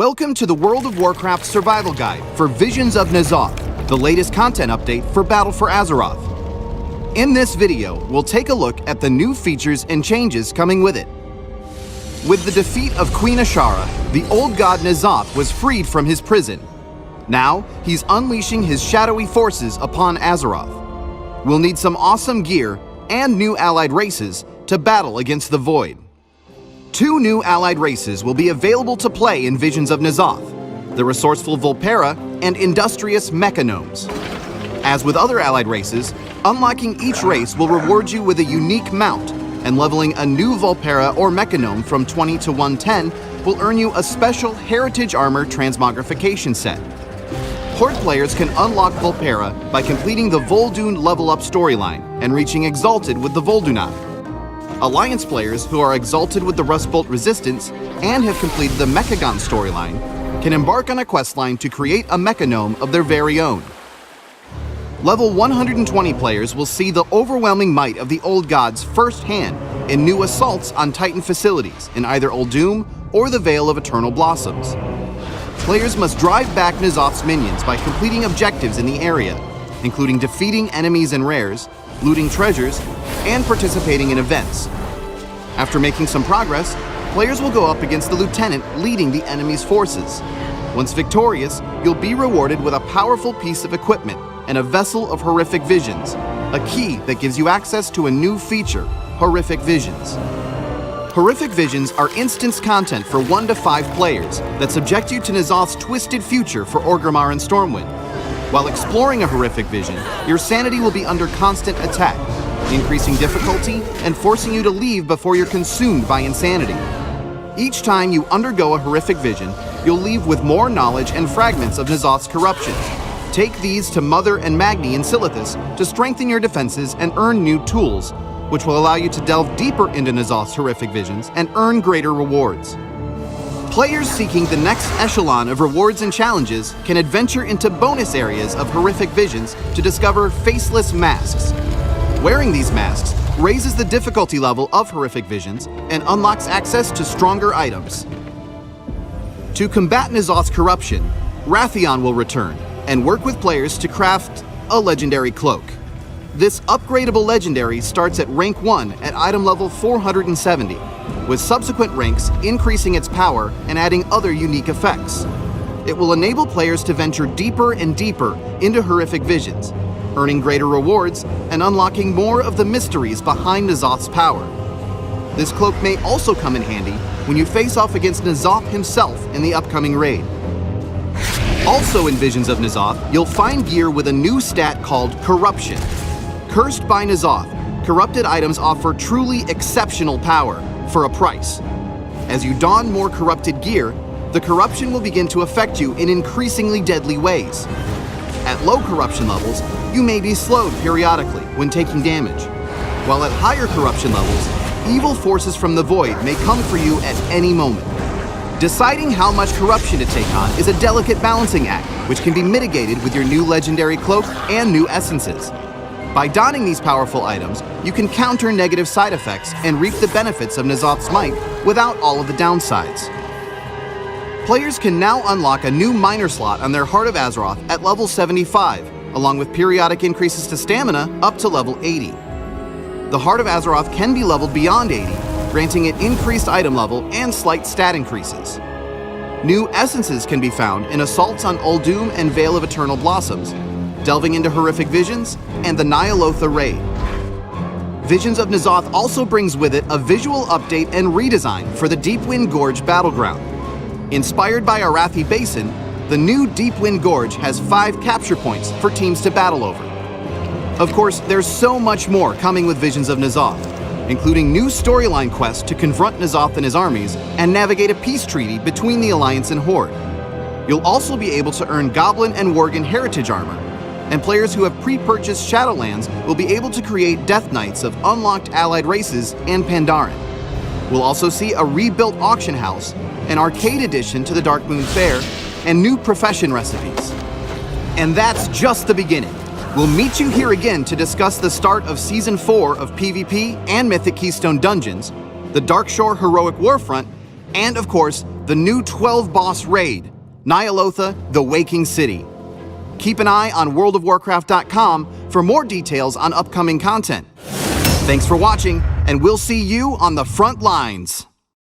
Welcome to the World of Warcraft Survival Guide for Visions of N'Zoth, the latest content update for Battle for Azeroth. In this video, we'll take a look at the new features and changes coming with it. With the defeat of Queen Azshara, the old god N'Zoth was freed from his prison. Now, he's unleashing his shadowy forces upon Azeroth. We'll need some awesome gear and new allied races to battle against the Void. 2 new allied races will be available to play in Visions of N'Zoth, the resourceful Vulpera and industrious Mechanomes. As with other allied races, unlocking each race will reward you with a unique mount, and leveling a new Vulpera or Mechanome from 20 to 110 will earn you a special Heritage Armor Transmogrification set. Horde players can unlock Vulpera by completing the Vol'dun level up storyline and reaching Exalted with the Vol'dunat. Alliance players who are exalted with the Rustbolt Resistance and have completed the Mechagon storyline can embark on a questline to create a Mechanome of their very own. Level 120 players will see the overwhelming might of the Old Gods firsthand in new assaults on Titan facilities in either Uldum or the Vale of Eternal Blossoms. Players must drive back N'Zoth's minions by completing objectives in the area, including defeating enemies and rares, looting treasures, and participating in events. After making some progress, players will go up against the lieutenant leading the enemy's forces. Once victorious, you'll be rewarded with a powerful piece of equipment and a vessel of Horrific Visions, a key that gives you access to a new feature, Horrific Visions. Horrific Visions are instance content for 1 to 5 players that subject you to N'Zoth's twisted future for Orgrimmar and Stormwind. While exploring a Horrific Vision, your sanity will be under constant attack, increasing difficulty and forcing you to leave before you're consumed by insanity. Each time you undergo a Horrific Vision, you'll leave with more knowledge and fragments of N'Zoth's corruption. Take these to Mother and Magni in Silithus to strengthen your defenses and earn new tools, which will allow you to delve deeper into N'Zoth's Horrific Visions and earn greater rewards. Players seeking the next echelon of rewards and challenges can adventure into bonus areas of Horrific Visions to discover faceless masks. Wearing these masks raises the difficulty level of Horrific Visions and unlocks access to stronger items. To combat N'Zoth's corruption, Wrathion will return and work with players to craft a legendary cloak. This upgradable legendary starts at rank 1 at item level 470, with subsequent ranks increasing its power and adding other unique effects. It will enable players to venture deeper and deeper into Horrific Visions, earning greater rewards and unlocking more of the mysteries behind N'Zoth's power. This cloak may also come in handy when you face off against N'Zoth himself in the upcoming raid. Also in Visions of N'Zoth, you'll find gear with a new stat called Corruption. Cursed by N'Zoth, corrupted items offer truly exceptional power for a price. As you don more corrupted gear, the corruption will begin to affect you in increasingly deadly ways. At low corruption levels, you may be slowed periodically when taking damage, while at higher corruption levels, evil forces from the Void may come for you at any moment. Deciding how much corruption to take on is a delicate balancing act, which can be mitigated with your new legendary cloak and new essences. By donning these powerful items, you can counter negative side effects and reap the benefits of N'Zoth's might without all of the downsides. Players can now unlock a new minor slot on their Heart of Azeroth at level 75, along with periodic increases to stamina up to level 80. The Heart of Azeroth can be leveled beyond 80, granting it increased item level and slight stat increases. New essences can be found in assaults on Uldum and Vale of Eternal Blossoms, delving into Horrific Visions, and the Ny'alotha raid. Visions of N'Zoth also brings with it a visual update and redesign for the Deepwind Gorge battleground. Inspired by Arathi Basin, the new Deepwind Gorge has 5 capture points for teams to battle over. Of course, there's so much more coming with Visions of N'Zoth, including new storyline quests to confront N'Zoth and his armies and navigate a peace treaty between the Alliance and Horde. You'll also be able to earn Goblin and Worgen Heritage Armor, and players who have pre-purchased Shadowlands will be able to create Death Knights of unlocked allied races and Pandaren. We'll also see a rebuilt auction house, an arcade edition to the Darkmoon Fair, and new profession recipes. And that's just the beginning. We'll meet you here again to discuss the start of Season 4 of PvP and Mythic Keystone Dungeons, the Darkshore Heroic Warfront, and of course, the new 12-boss raid, Ny'alotha, the Waking City. Keep an eye on worldofwarcraft.com for more details on upcoming content. Thanks for watching, and we'll see you on the front lines.